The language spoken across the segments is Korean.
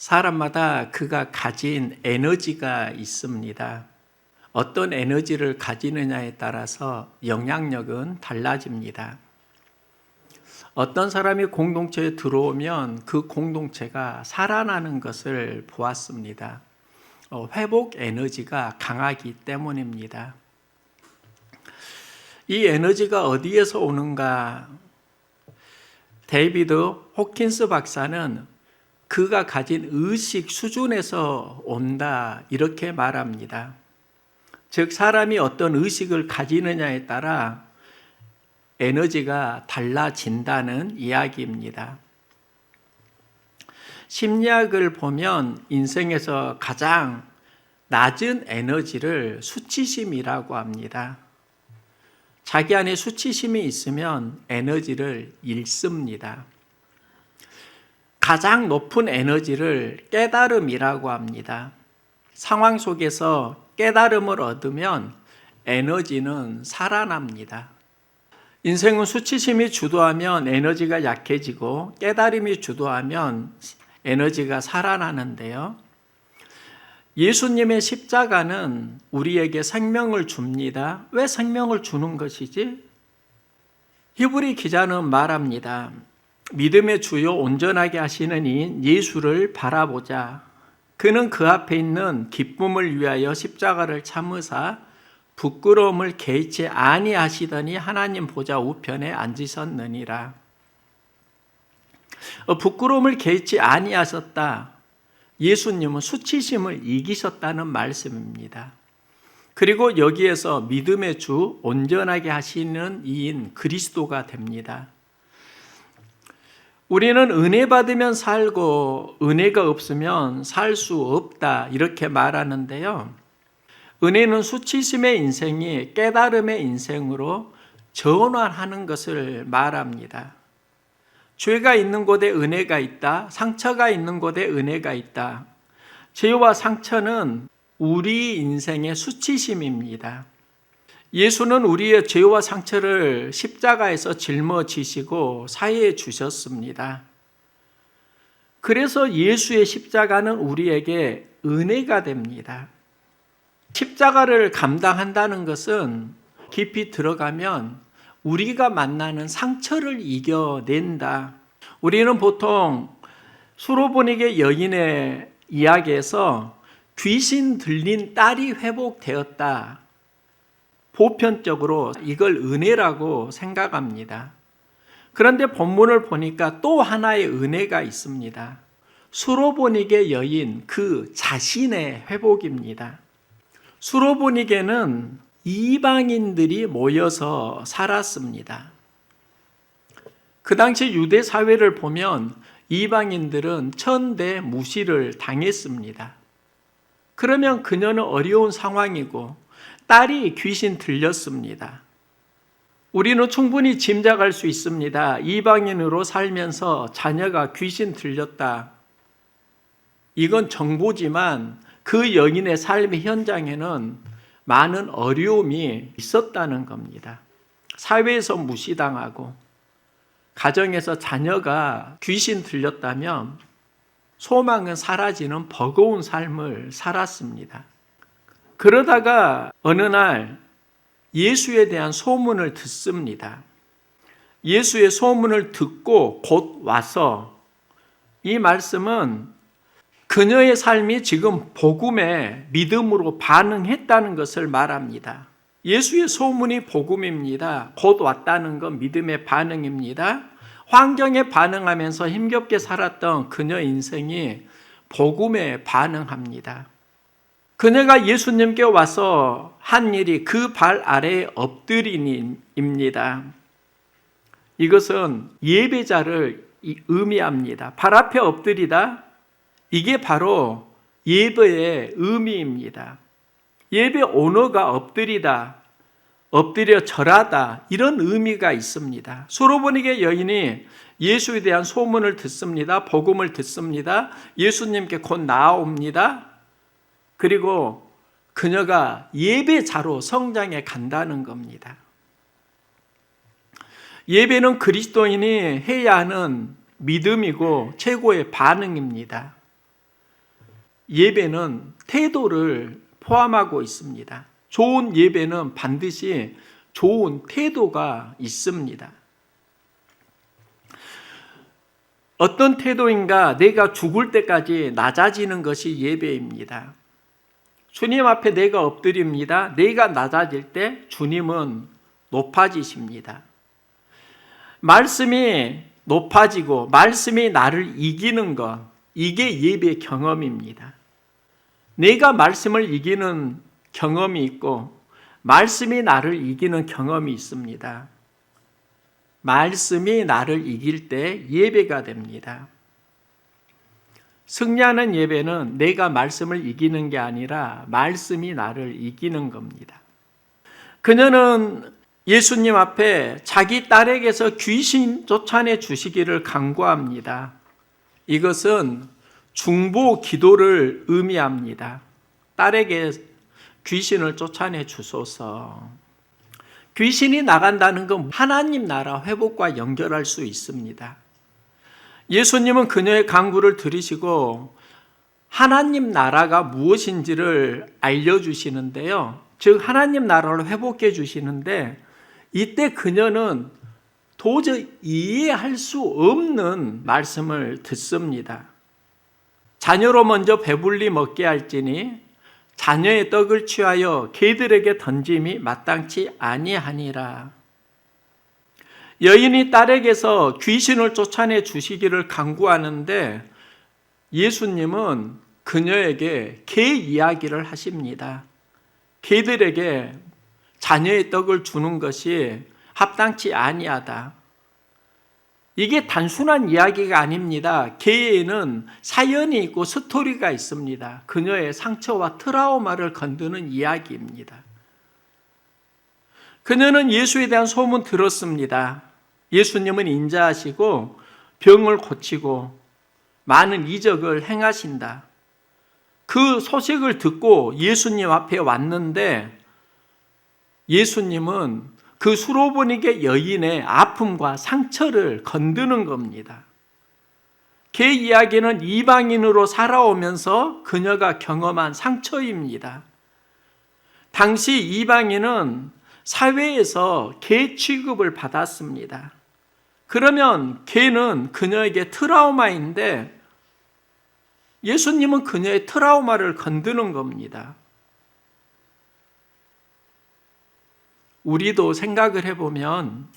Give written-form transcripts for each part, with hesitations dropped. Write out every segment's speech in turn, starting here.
사람마다 그가 가진 에너지가 있습니다. 어떤 에너지를 가지느냐에 따라서 영향력은 달라집니다. 어떤 사람이 공동체에 들어오면 그 공동체가 살아나는 것을 보았습니다. 회복 에너지가 강하기 때문입니다. 이 에너지가 어디에서 오는가? 데이비드 호킨스 박사는 그가 가진 의식 수준에서 온다 이렇게 말합니다. 즉 사람이 어떤 의식을 가지느냐에 따라 에너지가 달라진다는 이야기입니다. 심리학을 보면 인생에서 가장 낮은 에너지를 수치심이라고 합니다. 자기 안에 수치심이 있으면 에너지를 잃습니다. 가장 높은 에너지를 깨달음이라고 합니다. 상황 속에서 깨달음을 얻으면 에너지는 살아납니다. 인생은 수치심이 주도하면 에너지가 약해지고 깨달음이 주도하면 에너지가 살아나는데요. 예수님의 십자가는 우리에게 생명을 줍니다. 왜 생명을 주는 것이지? 히브리 기자는 말합니다. 믿음의 주요 온전하게 하시는 이인 예수를 바라보자. 그는 그 앞에 있는 기쁨을 위하여 십자가를 참으사 부끄러움을 개의치 아니하시더니 하나님 보좌 우편에 앉으셨느니라. 부끄러움을 개의치 아니하셨다. 예수님은 수치심을 이기셨다는 말씀입니다. 그리고 여기에서 믿음의 주 온전하게 하시는 이인 그리스도가 됩니다. 우리는 은혜 받으면 살고 은혜가 없으면 살 수 없다 이렇게 말하는데요. 은혜는 수치심의 인생이 깨달음의 인생으로 전환하는 것을 말합니다. 죄가 있는 곳에 은혜가 있다. 상처가 있는 곳에 은혜가 있다. 죄와 상처는 우리 인생의 수치심입니다. 예수는 우리의 죄와 상처를 십자가에서 짊어지시고 사해 주셨습니다. 그래서 예수의 십자가는 우리에게 은혜가 됩니다. 십자가를 감당한다는 것은 깊이 들어가면 우리가 만나는 상처를 이겨낸다. 우리는 보통 수로보니게 여인의 이야기에서 귀신 들린 딸이 회복되었다. 보편적으로 이걸 은혜라고 생각합니다. 그런데 본문을 보니까 또 하나의 은혜가 있습니다. 수로보니게 여인 그 자신의 회복입니다. 수로보니게는 이방인들이 모여서 살았습니다. 그 당시 유대 사회를 보면 이방인들은 천대무시를 당했습니다. 그러면 그녀는 어려운 상황이고 딸이 귀신 들렸습니다. 우리는 충분히 짐작할 수 있습니다. 이방인으로 살면서 자녀가 귀신 들렸다. 이건 정보지만 그 여인의 삶의 현장에는 많은 어려움이 있었다는 겁니다. 사회에서 무시당하고 가정에서 자녀가 귀신 들렸다면 소망은 사라지는 버거운 삶을 살았습니다. 그러다가 어느 날 예수에 대한 소문을 듣습니다. 예수의 소문을 듣고 곧 와서 이 말씀은 그녀의 삶이 지금 복음에 믿음으로 반응했다는 것을 말합니다. 예수의 소문이 복음입니다. 곧 왔다는 건 믿음의 반응입니다. 환경에 반응하면서 힘겹게 살았던 그녀 인생이 복음에 반응합니다. 그녀가 예수님께 와서 한 일이 그 발 아래에 엎드리니입니다. 이것은 예배자를 의미합니다. 발 앞에 엎드리다, 이게 바로 예배의 의미입니다. 예배 언어가 엎드리다, 엎드려 절하다 이런 의미가 있습니다. 수로보니게 여인이 예수에 대한 소문을 듣습니다. 복음을 듣습니다. 예수님께 곧 나아옵니다. 그리고 그녀가 예배자로 성장해 간다는 겁니다. 예배는 그리스도인이 해야 하는 믿음이고 최고의 반응입니다. 예배는 태도를 포함하고 있습니다. 좋은 예배는 반드시 좋은 태도가 있습니다. 어떤 태도인가? 내가 죽을 때까지 낮아지는 것이 예배입니다. 주님 앞에 내가 엎드립니다. 내가 낮아질 때 주님은 높아지십니다. 말씀이 높아지고 말씀이 나를 이기는 것, 이게 예배 경험입니다. 내가 말씀을 이기는 경험이 있고 말씀이 나를 이기는 경험이 있습니다. 말씀이 나를 이길 때 예배가 됩니다. 승리하는 예배는 내가 말씀을 이기는 게 아니라 말씀이 나를 이기는 겁니다. 그녀는 예수님 앞에 자기 딸에게서 귀신 쫓아내 주시기를 간구합니다. 이것은 중보 기도를 의미합니다. 딸에게 귀신을 쫓아내 주소서. 귀신이 나간다는 건 하나님 나라 회복과 연결할 수 있습니다. 예수님은 그녀의 간구를 들으시고 하나님 나라가 무엇인지를 알려주시는데요. 즉 하나님 나라를 회복해 주시는데 이때 그녀는 도저히 이해할 수 없는 말씀을 듣습니다. 자녀로 먼저 배불리 먹게 할지니 자녀의 떡을 취하여 개들에게 던짐이 마땅치 아니하니라. 여인이 딸에게서 귀신을 쫓아내 주시기를 간구하는데 예수님은 그녀에게 개 이야기를 하십니다. 개들에게 자녀의 떡을 주는 것이 합당치 아니하다. 이게 단순한 이야기가 아닙니다. 개에는 사연이 있고 스토리가 있습니다. 그녀의 상처와 트라우마를 건드는 이야기입니다. 그녀는 예수에 대한 소문 들었습니다. 예수님은 인자하시고 병을 고치고 많은 이적을 행하신다. 그 소식을 듣고 예수님 앞에 왔는데 예수님은 그 수로보니게 여인의 아픔과 상처를 건드는 겁니다. 개 이야기는 이방인으로 살아오면서 그녀가 경험한 상처입니다. 당시 이방인은 사회에서 개 취급을 받았습니다. 그러면 개는 그녀에게 트라우마인데 예수님은 그녀의 트라우마를 건드는 겁니다. 우리도 생각을 해보면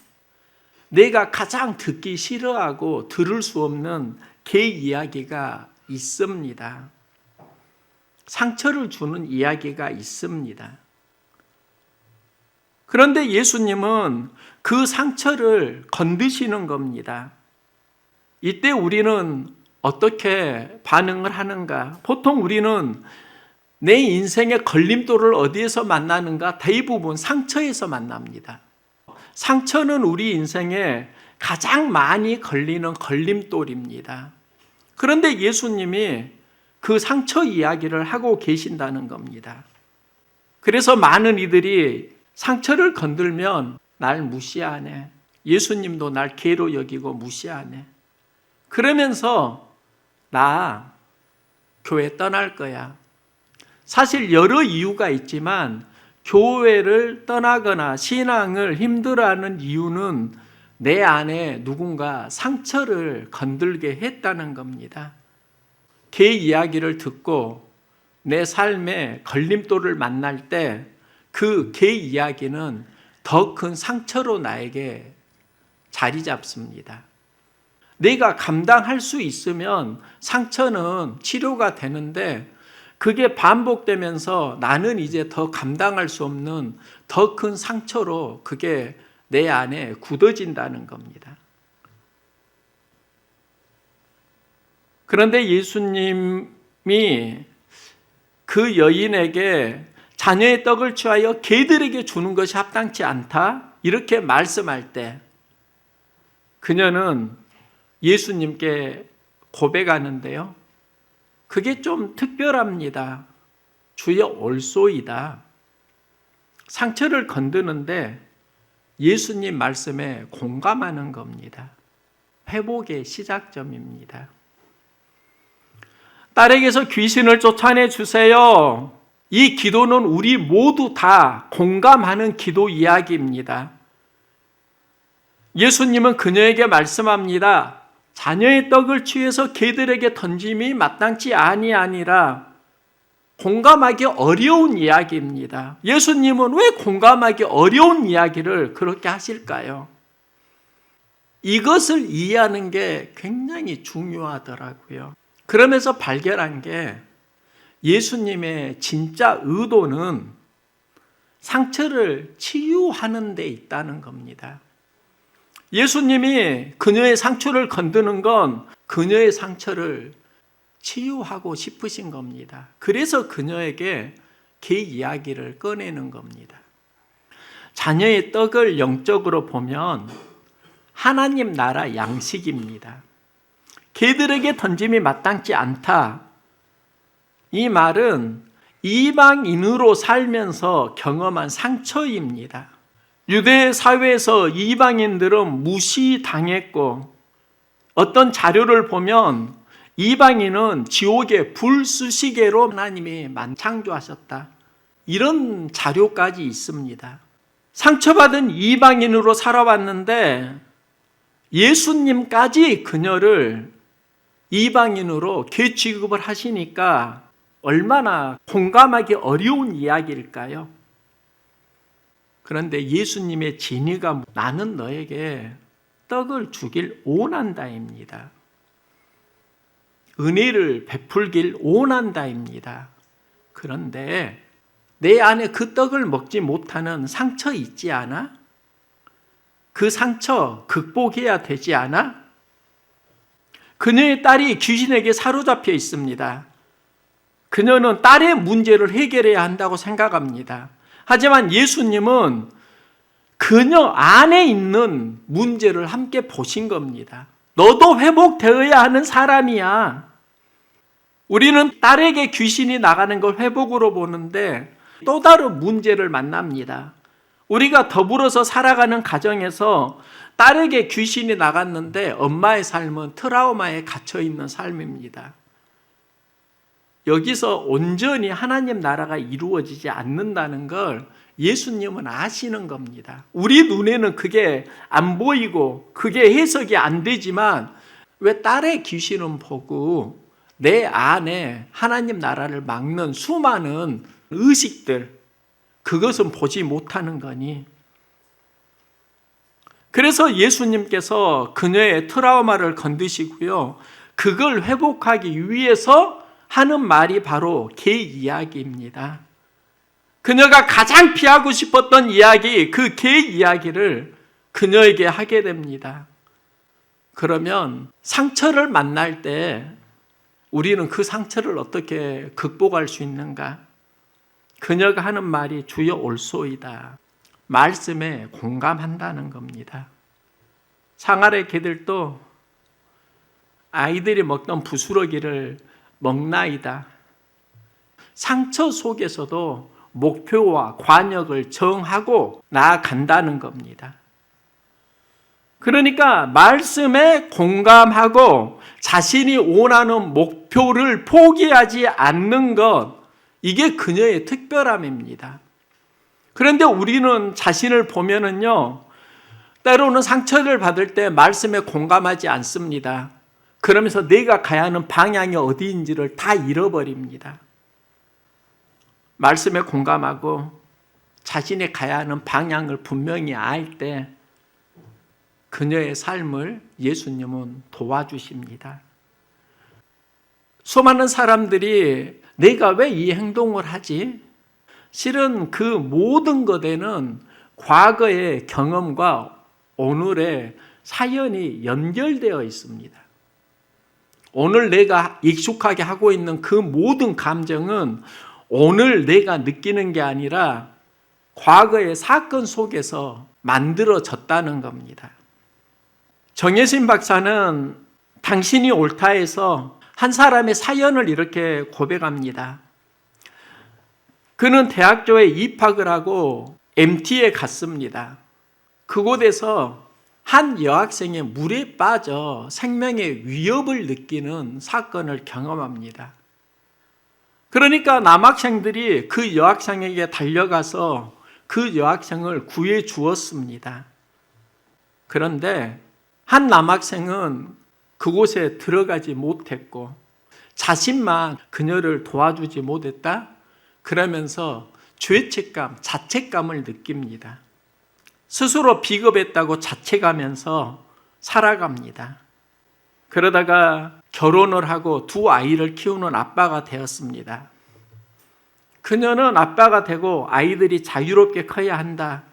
내가 가장 듣기 싫어하고 들을 수 없는 개 이야기가 있습니다. 상처를 주는 이야기가 있습니다. 그런데 예수님은 그 상처를 건드시는 겁니다. 이때 우리는 어떻게 반응을 하는가? 보통 우리는 내 인생의 걸림돌을 어디에서 만나는가? 대부분 상처에서 만납니다. 상처는 우리 인생에 가장 많이 걸리는 걸림돌입니다. 그런데 예수님이 그 상처 이야기를 하고 계신다는 겁니다. 그래서 많은 이들이 상처를 건들면 날 무시하네. 예수님도 날 개로 여기고 무시하네. 그러면서 나 교회 떠날 거야. 사실 여러 이유가 있지만 교회를 떠나거나 신앙을 힘들어하는 이유는 내 안에 누군가 상처를 건들게 했다는 겁니다. 개 이야기를 듣고 내 삶에 걸림돌을 만날 때 그 개 이야기는 더 큰 상처로 나에게 자리 잡습니다. 내가 감당할 수 있으면 상처는 치료가 되는데 그게 반복되면서 나는 이제 더 감당할 수 없는 더 큰 상처로 그게 내 안에 굳어진다는 겁니다. 그런데 예수님이 그 여인에게 자녀의 떡을 취하여 개들에게 주는 것이 합당치 않다 이렇게 말씀할 때 그녀는 예수님께 고백하는데요. 그게 좀 특별합니다. 주여 올소이다. 상처를 건드는데 예수님 말씀에 공감하는 겁니다. 회복의 시작점입니다. 딸에게서 귀신을 쫓아내 주세요. 이 기도는 우리 모두 다 공감하는 기도 이야기입니다. 예수님은 그녀에게 말씀합니다. 자녀의 떡을 취해서 개들에게 던짐이 마땅치 아니하니라. 공감하기 어려운 이야기입니다. 예수님은 왜 공감하기 어려운 이야기를 그렇게 하실까요? 이것을 이해하는 게 굉장히 중요하더라고요. 그러면서 발견한 게 예수님의 진짜 의도는 상처를 치유하는 데 있다는 겁니다. 예수님이 그녀의 상처를 건드는 건 그녀의 상처를 치유하고 싶으신 겁니다. 그래서 그녀에게 개 이야기를 꺼내는 겁니다. 자녀의 떡을 영적으로 보면 하나님 나라 양식입니다. 개들에게 던짐이 마땅치 않다. 이 말은 이방인으로 살면서 경험한 상처입니다. 유대 사회에서 이방인들은 무시당했고, 어떤 자료를 보면 이방인은 지옥의 불수시개로 하나님이 창조하셨다. 이런 자료까지 있습니다. 상처받은 이방인으로 살아왔는데 예수님까지 그녀를 이방인으로 개 취급을 하시니까 얼마나 공감하기 어려운 이야기일까요? 그런데 예수님의 진의가 나는 너에게 떡을 주길 원한다입니다. 은혜를 베풀길 원한다입니다. 그런데 내 안에 그 떡을 먹지 못하는 상처 있지 않아? 그 상처 극복해야 되지 않아? 그녀의 딸이 귀신에게 사로잡혀 있습니다. 그녀는 딸의 문제를 해결해야 한다고 생각합니다. 하지만 예수님은 그녀 안에 있는 문제를 함께 보신 겁니다. 너도 회복되어야 하는 사람이야. 우리는 딸에게 귀신이 나가는 걸 회복으로 보는데 또 다른 문제를 만납니다. 우리가 더불어서 살아가는 가정에서 딸에게 귀신이 나갔는데 엄마의 삶은 트라우마에 갇혀 있는 삶입니다. 여기서 온전히 하나님 나라가 이루어지지 않는다는 걸 예수님은 아시는 겁니다. 우리 눈에는 그게 안 보이고 그게 해석이 안 되지만 왜 딸의 귀신은 보고 내 안에 하나님 나라를 막는 수많은 의식들, 그것은 보지 못하는 거니? 그래서 예수님께서 그녀의 트라우마를 건드시고요, 그걸 회복하기 위해서 하는 말이 바로 개 이야기입니다. 그녀가 가장 피하고 싶었던 이야기, 그 개 이야기를 그녀에게 하게 됩니다. 그러면 상처를 만날 때 우리는 그 상처를 어떻게 극복할 수 있는가? 그녀가 하는 말이 주여 올소이다. 말씀에 공감한다는 겁니다. 상아래 개들도 아이들이 먹던 부스러기를 먹나이다. 상처 속에서도 목표와 관역을 정하고 나아간다는 겁니다. 그러니까 말씀에 공감하고 자신이 원하는 목표를 포기하지 않는 것, 이게 그녀의 특별함입니다. 그런데 우리는 자신을 보면은요, 때로는 상처를 받을 때 말씀에 공감하지 않습니다. 그러면서 내가 가야 하는 방향이 어디인지를 다 잃어버립니다. 말씀에 공감하고 자신이 가야 하는 방향을 분명히 알 때 그녀의 삶을 예수님은 도와주십니다. 수많은 사람들이 내가 왜 이 행동을 하지? 실은 그 모든 것에는 과거의 경험과 오늘의 사연이 연결되어 있습니다. 오늘 내가 익숙하게 하고 있는 그 모든 감정은 오늘 내가 느끼는 게 아니라 과거의 사건 속에서 만들어졌다는 겁니다. 정혜신 박사는 당신이 옳다에서 한 사람의 사연을 이렇게 고백합니다. 그는 대학교에 입학을 하고 MT에 갔습니다. 그곳에서 한 여학생이 물에 빠져 생명의 위협을 느끼는 사건을 경험합니다. 그러니까 남학생들이 그 여학생에게 달려가서 그 여학생을 구해 주었습니다. 그런데 한 남학생은 그곳에 들어가지 못했고 자신만 그녀를 도와주지 못했다? 그러면서 죄책감, 자책감을 느낍니다. 스스로 비겁했다고 자책하면서 살아갑니다. 그러다가 결혼을 하고 두 아이를 키우는 아빠가 되었습니다. 그녀는 아빠가 되고 아이들이 자유롭게 커야 한다.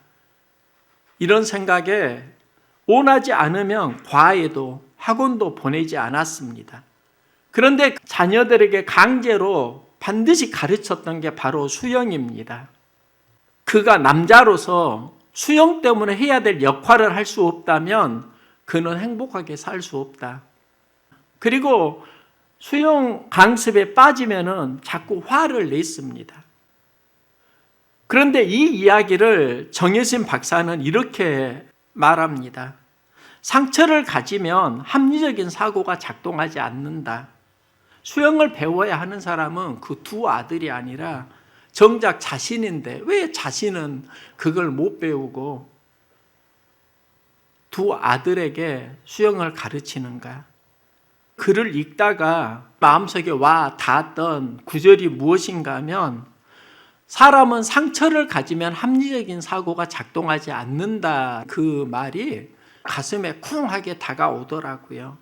이런 생각에 원하지 않으면 과외도 학원도 보내지 않았습니다. 그런데 자녀들에게 강제로 반드시 가르쳤던 게 바로 수영입니다. 그가 남자로서 수영 때문에 해야 될 역할을 할 수 없다면 그는 행복하게 살 수 없다. 그리고 수영 강습에 빠지면은 자꾸 화를 냈습니다. 그런데 이 이야기를 정혜신 박사는 이렇게 말합니다. 상처를 가지면 합리적인 사고가 작동하지 않는다. 수영을 배워야 하는 사람은 그 두 아들이 아니라 정작 자신인데 왜 자신은 그걸 못 배우고 두 아들에게 수영을 가르치는가? 글을 읽다가 마음속에 와 닿았던 구절이 무엇인가 하면 사람은 상처를 가지면 합리적인 사고가 작동하지 않는다. 그 말이 가슴에 쿵하게 다가오더라고요.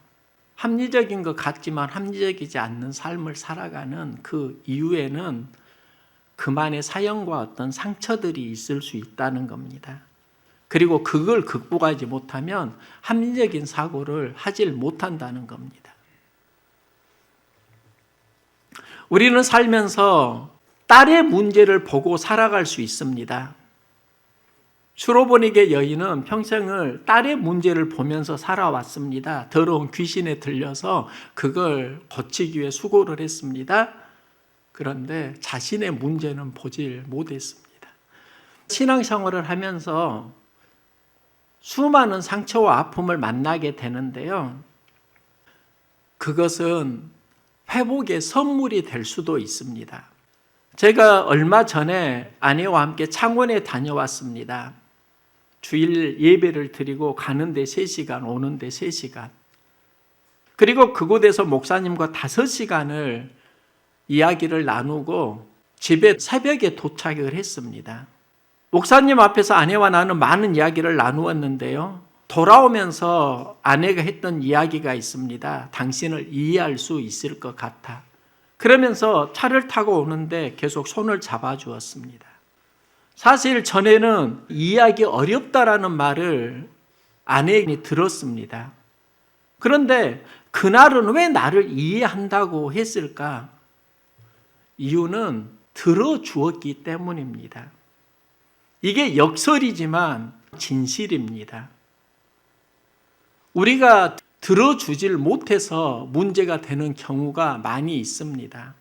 합리적인 것 같지만 합리적이지 않는 삶을 살아가는 그 이유에는 그만의 사연과 어떤 상처들이 있을 수 있다는 겁니다. 그리고 그걸 극복하지 못하면 합리적인 사고를 하질 못한다는 겁니다. 우리는 살면서 딸의 문제를 보고 살아갈 수 있습니다. 수로보니게 여인은 평생을 딸의 문제를 보면서 살아왔습니다. 더러운 귀신에 들려서 그걸 고치기 위해 수고를 했습니다. 그런데 자신의 문제는 보질 못했습니다. 신앙생활을 하면서 수많은 상처와 아픔을 만나게 되는데요. 그것은 회복의 선물이 될 수도 있습니다. 제가 얼마 전에 아내와 함께 창원에 다녀왔습니다. 주일 예배를 드리고 가는데 3시간, 오는데 3시간. 그리고 그곳에서 목사님과 5시간을 이야기를 나누고 집에 새벽에 도착을 했습니다. 목사님 앞에서 아내와 나는 많은 이야기를 나누었는데요. 돌아오면서 아내가 했던 이야기가 있습니다. 당신을 이해할 수 있을 것 같아. 그러면서 차를 타고 오는데 계속 손을 잡아주었습니다. 사실 전에는 이해하기 어렵다라는 말을 아내에게 들었습니다. 그런데 그날은 왜 나를 이해한다고 했을까? 이유는 들어주었기 때문입니다. 이게 역설이지만 진실입니다. 우리가 들어주질 못해서 문제가 되는 경우가 많이 있습니다.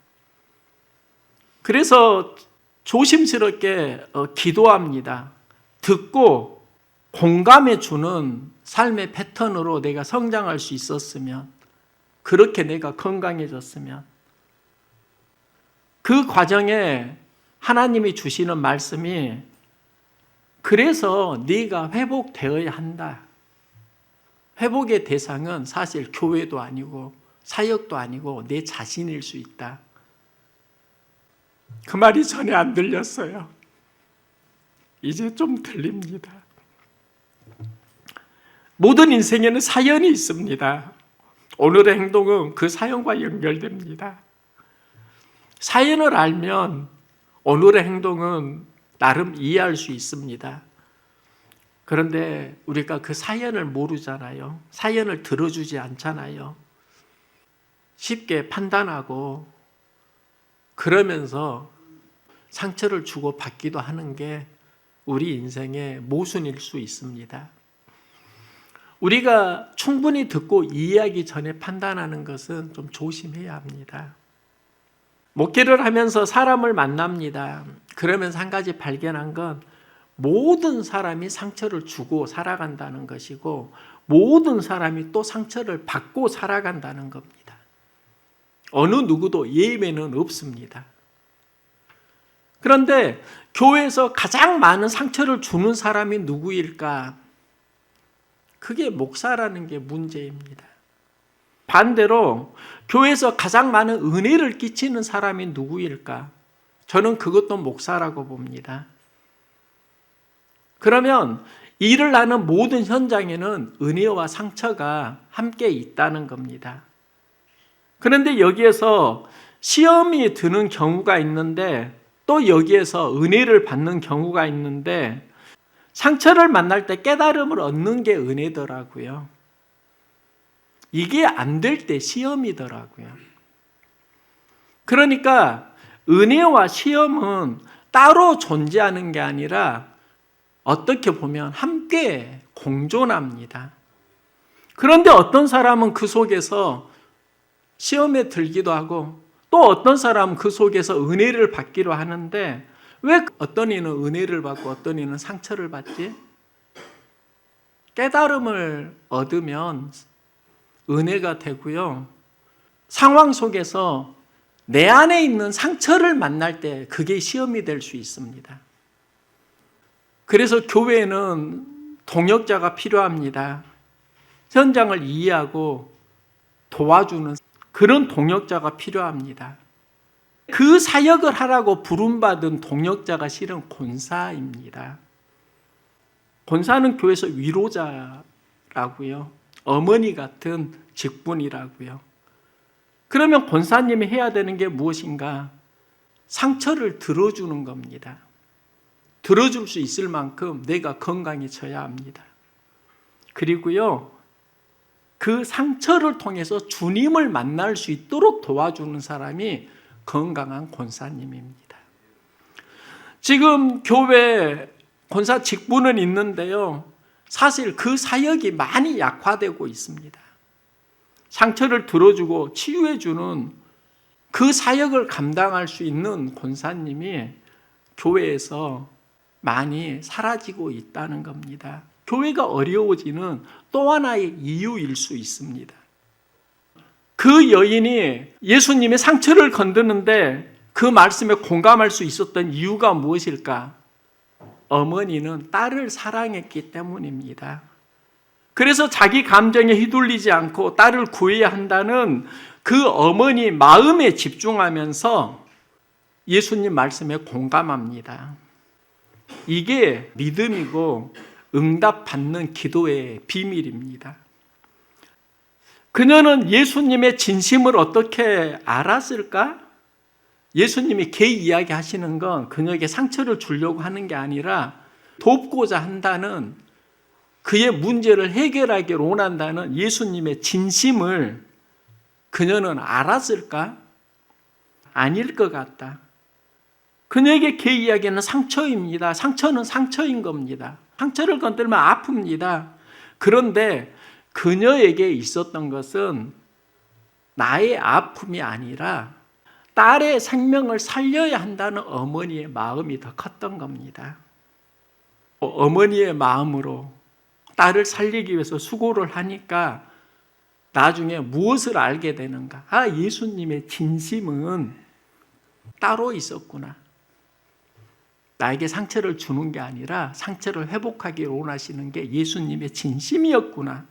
그래서 조심스럽게 기도합니다. 듣고 공감해 주는 삶의 패턴으로 내가 성장할 수 있었으면, 그렇게 내가 건강해졌으면, 그 과정에 하나님이 주시는 말씀이 그래서 네가 회복되어야 한다. 회복의 대상은 사실 교회도 아니고 사역도 아니고 내 자신일 수 있다. 그 말이 전에 안 들렸어요. 이제 좀 들립니다. 모든 인생에는 사연이 있습니다. 오늘의 행동은 그 사연과 연결됩니다. 사연을 알면 오늘의 행동은 나름 이해할 수 있습니다. 그런데 우리가 그 사연을 모르잖아요. 사연을 들어주지 않잖아요. 쉽게 판단하고 그러면서 상처를 주고 받기도 하는 게 우리 인생의 모순일 수 있습니다. 우리가 충분히 듣고 이해하기 전에 판단하는 것은 좀 조심해야 합니다. 목회를 하면서 사람을 만납니다. 그러면서 한 가지 발견한 건 모든 사람이 상처를 주고 살아간다는 것이고 모든 사람이 또 상처를 받고 살아간다는 겁니다. 어느 누구도 예외는 없습니다. 그런데 교회에서 가장 많은 상처를 주는 사람이 누구일까? 그게 목사라는 게 문제입니다. 반대로 교회에서 가장 많은 은혜를 끼치는 사람이 누구일까? 저는 그것도 목사라고 봅니다. 그러면 일을 하는 모든 현장에는 은혜와 상처가 함께 있다는 겁니다. 그런데 여기에서 시험이 드는 경우가 있는데 또 여기에서 은혜를 받는 경우가 있는데 상처를 만날 때 깨달음을 얻는 게 은혜더라고요. 이게 안 될 때 시험이더라고요. 그러니까 은혜와 시험은 따로 존재하는 게 아니라 어떻게 보면 함께 공존합니다. 그런데 어떤 사람은 그 속에서 시험에 들기도 하고 또 어떤 사람은 그 속에서 은혜를 받기로 하는데 왜 어떤 이는 은혜를 받고 어떤 이는 상처를 받지? 깨달음을 얻으면 은혜가 되고요. 상황 속에서 내 안에 있는 상처를 만날 때 그게 시험이 될 수 있습니다. 그래서 교회에는 동역자가 필요합니다. 현장을 이해하고 도와주는 그런 동역자가 필요합니다. 그 사역을 하라고 부름받은 동역자가 실은 권사입니다. 권사는 교회에서 위로자라고요. 어머니 같은 직분이라고요. 그러면 권사님이 해야 되는 게 무엇인가? 상처를 들어주는 겁니다. 들어줄 수 있을 만큼 내가 건강해져야 합니다. 그리고요, 그 상처를 통해서 주님을 만날 수 있도록 도와주는 사람이 건강한 권사님입니다. 지금 교회 권사 직분은 있는데요, 사실 그 사역이 많이 약화되고 있습니다. 상처를 들어주고 치유해주는 그 사역을 감당할 수 있는 권사님이 교회에서 많이 사라지고 있다는 겁니다. 교회가 어려워지는 또 하나의 이유일 수 있습니다. 그 여인이 예수님의 상처를 건드는데 그 말씀에 공감할 수 있었던 이유가 무엇일까? 어머니는 딸을 사랑했기 때문입니다. 그래서 자기 감정에 휘둘리지 않고 딸을 구해야 한다는 그 어머니 마음에 집중하면서 예수님 말씀에 공감합니다. 이게 믿음이고 응답받는 기도의 비밀입니다. 그녀는 예수님의 진심을 어떻게 알았을까? 예수님이 개 이야기 하시는 건 그녀에게 상처를 주려고 하는 게 아니라 돕고자 한다는, 그의 문제를 해결하기를 원한다는 예수님의 진심을 그녀는 알았을까? 아닐 것 같다. 그녀에게 개 이야기는 상처입니다. 상처는 상처인 겁니다. 상처를 건들면 아픕니다. 그런데 그녀에게 있었던 것은 나의 아픔이 아니라 딸의 생명을 살려야 한다는 어머니의 마음이 더 컸던 겁니다. 어머니의 마음으로 딸을 살리기 위해서 수고를 하니까 나중에 무엇을 알게 되는가? 아, 예수님의 진심은 따로 있었구나. 나에게 상처를 주는 게 아니라 상처를 회복하기를 원하시는 게 예수님의 진심이었구나.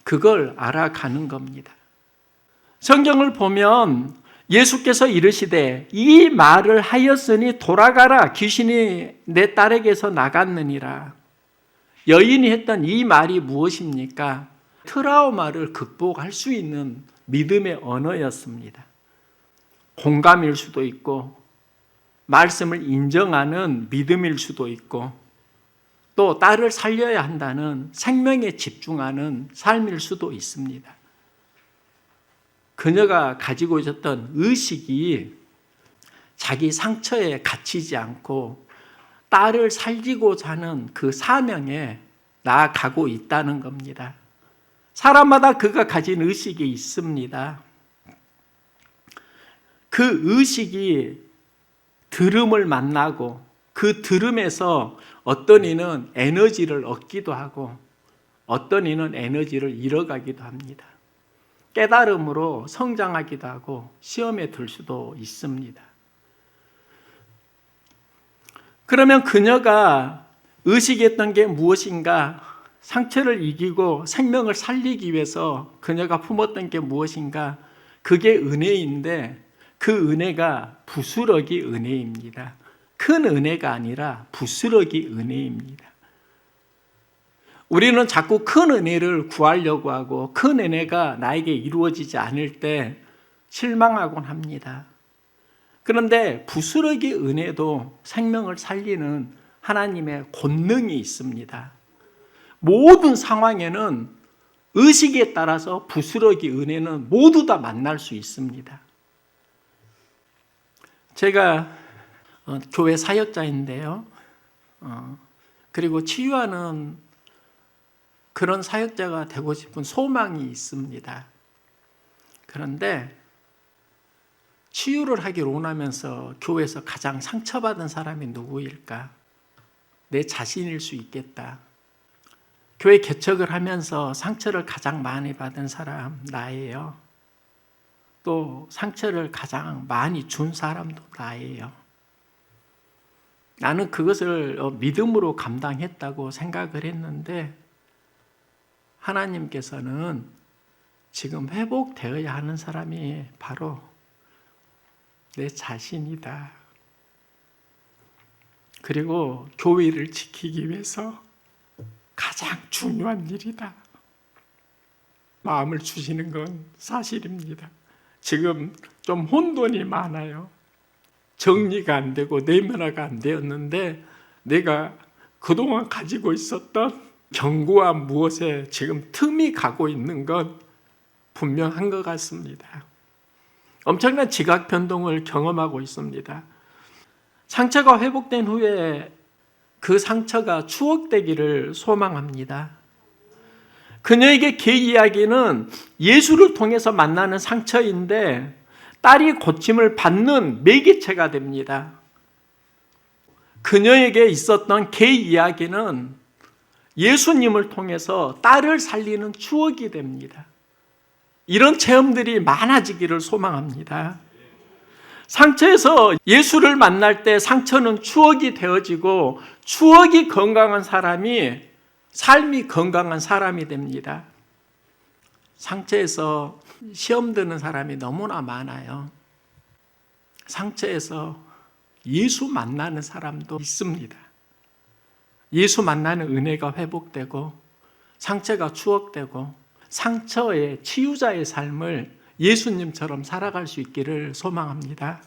그걸 알아가는 겁니다. 성경을 보면 예수께서 이르시되 이 말을 하였으니 돌아가라, 귀신이 내 딸에게서 나갔느니라. 여인이 했던 이 말이 무엇입니까? 트라우마를 극복할 수 있는 믿음의 언어였습니다. 공감일 수도 있고 말씀을 인정하는 믿음일 수도 있고 또 딸을 살려야 한다는 생명에 집중하는 삶일 수도 있습니다. 그녀가 가지고 있었던 의식이 자기 상처에 갇히지 않고 딸을 살리고자 하는 그 사명에 나아가고 있다는 겁니다. 사람마다 그가 가진 의식이 있습니다. 그 의식이 들음을 만나고 그 들음에서 어떤 이는 에너지를 얻기도 하고 어떤 이는 에너지를 잃어가기도 합니다. 깨달음으로 성장하기도 하고 시험에 들 수도 있습니다. 그러면 그녀가 의식했던 게 무엇인가? 상처를 이기고 생명을 살리기 위해서 그녀가 품었던 게 무엇인가? 그게 은혜인데 그 은혜가 부스러기 은혜입니다. 큰 은혜가 아니라 부스러기 은혜입니다. 우리는 자꾸 큰 은혜를 구하려고 하고 큰 은혜가 나에게 이루어지지 않을 때 실망하곤 합니다. 그런데 부스러기 은혜도 생명을 살리는 하나님의 권능이 있습니다. 모든 상황에는 의식에 따라서 부스러기 은혜는 모두 다 만날 수 있습니다. 제가 교회 사역자인데요. 그리고 치유하는 그런 사역자가 되고 싶은 소망이 있습니다. 그런데 치유를 하기를 원하면서 교회에서 가장 상처받은 사람이 누구일까? 내 자신일 수 있겠다. 교회 개척을 하면서 상처를 가장 많이 받은 사람 나예요. 또 상처를 가장 많이 준 사람도 나예요. 나는 그것을 믿음으로 감당했다고 생각을 했는데 하나님께서는 지금 회복되어야 하는 사람이 바로 내 자신이다. 그리고 교회를 지키기 위해서 가장 중요한 일이다. 마음을 주시는 건 사실입니다. 지금 좀 혼돈이 많아요. 정리가 안 되고 내면화가 안 되었는데 내가 그동안 가지고 있었던 견고한 무엇에 지금 틈이 가고 있는 건 분명한 것 같습니다. 엄청난 지각 변동을 경험하고 있습니다. 상처가 회복된 후에 그 상처가 추억되기를 소망합니다. 그녀에게 그 이야기는 예수를 통해서 만나는 상처인데 딸이 고침을 받는 매개체가 됩니다. 그녀에게 있었던 그 이야기는 예수님을 통해서 딸을 살리는 추억이 됩니다. 이런 체험들이 많아지기를 소망합니다. 상처에서 예수를 만날 때 상처는 추억이 되어지고 추억이 건강한 사람이 삶이 건강한 사람이 됩니다. 상처에서 시험 드는 사람이 너무나 많아요. 상처에서 예수 만나는 사람도 있습니다. 예수 만나는 은혜가 회복되고 상처가 추억되고 상처의 치유자의 삶을 예수님처럼 살아갈 수 있기를 소망합니다.